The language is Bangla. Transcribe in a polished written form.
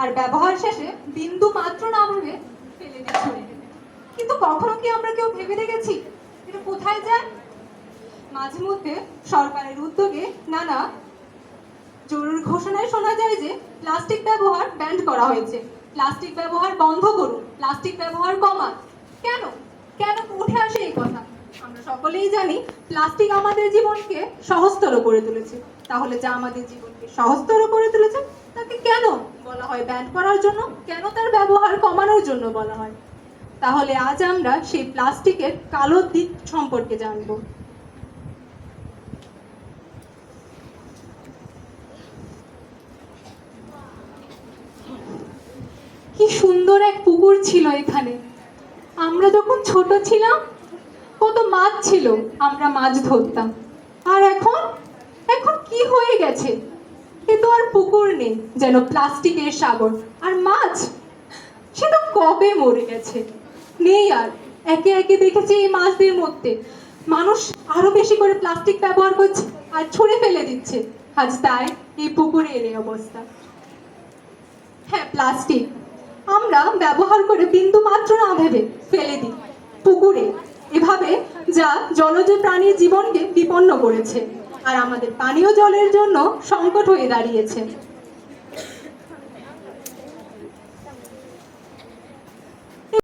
আর ব্যবহার শেষে বিন্দু মাত্র না ভেবে ফেলে দিয়ে ছুড়ে দেবে। কিন্তু কখনো কি আমরা কেউ ভেবে দেখেছি এটা কোথায় যায়? মাঝে মধ্যে সরকারের উদ্যোগে নানা জরুরি ঘোষণায় শোনা যায় যে প্লাস্টিক ব্যবহার ব্যান্ড করা হয়েছে, প্লাস্টিক ব্যবহার বন্ধ করুন, প্লাস্টিক ব্যবহার কমান। কেন কেন উঠে আসে এই কথা? আমরা সকলেই জানি প্লাস্টিক আমাদের জীবনকে সহজতর করে তুলেছে। তাহলে যা আমাদের জীবনকে সহজতর করে তুলেছে তাকে কেন বলা হয় ব্যান্ড করার জন্য? কেন তার ব্যবহার কমানোর জন্য বলা হয়? তাহলে আজ আমরা সেই প্লাস্টিকের কালো দিক সম্পর্কে জানবো। কি সুন্দর এক পুকুর ছিল এখানে। আমরা যখন ছোট ছিলাম কত মাছ ছিল, আমরা মাছ ধরতাম। আর এখন এখন কি হয়ে গেছে? এ তো আর পুকুর নেই, যেন প্লাস্টিকের সাগর। আর মাছ, সে তো কবে মরে গেছে, নেই আর। একে একে দেখেছি এই মাছদের মধ্যে মানুষ আরো বেশি করে প্লাস্টিক ব্যবহার করছে আর ছুঁড়ে ফেলে দিচ্ছে। আজ তাই এই পুকুরের এই অবস্থা। হ্যাঁ, প্লাস্টিক আমরা ব্যবহার করে বিন্দু মাত্র না ভেবে ফেলে দিই পুকুরে। এভাবে যা জলজ প্রাণীর জীবনকে বিপন্ন করেছে আর আমাদের পানীয় জলের জন্য সংকট হয়ে দাঁড়িয়েছে।